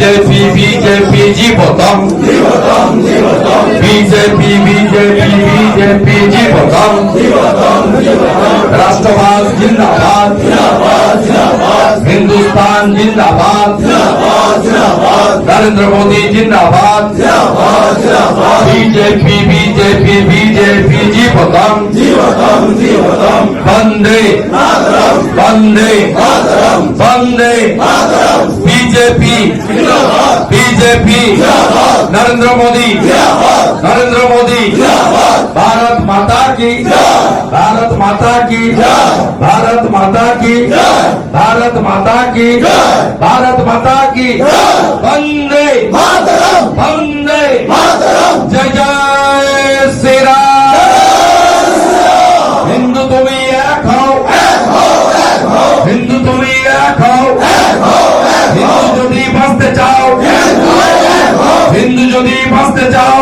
BJP BJP জীবতম BJP BJP BJP জীবতম রাষ্ট্রবাদ জিন্দাবাদ হিন্দুস্তান জিন্দাবাদ নরেন্দ্র মোদী জিন্দাবাদ বিজেপি বিজেপি বিজেপি জীবতম বন্দে বন্দে বন্দে বিজেপি বিজেপি नरेंद्र मोदी भारत माता की भारत माता की भारत माता की भारत माता की भारत माता की वंदे मातरम वंदे मातरम जय जय श्री राम हिंदू तुम्हें एक हो हिंदू तुम्हें एक हो हिंदू যদি বাঁচতে চাও হিন্দু যদি বাঁচতে চাও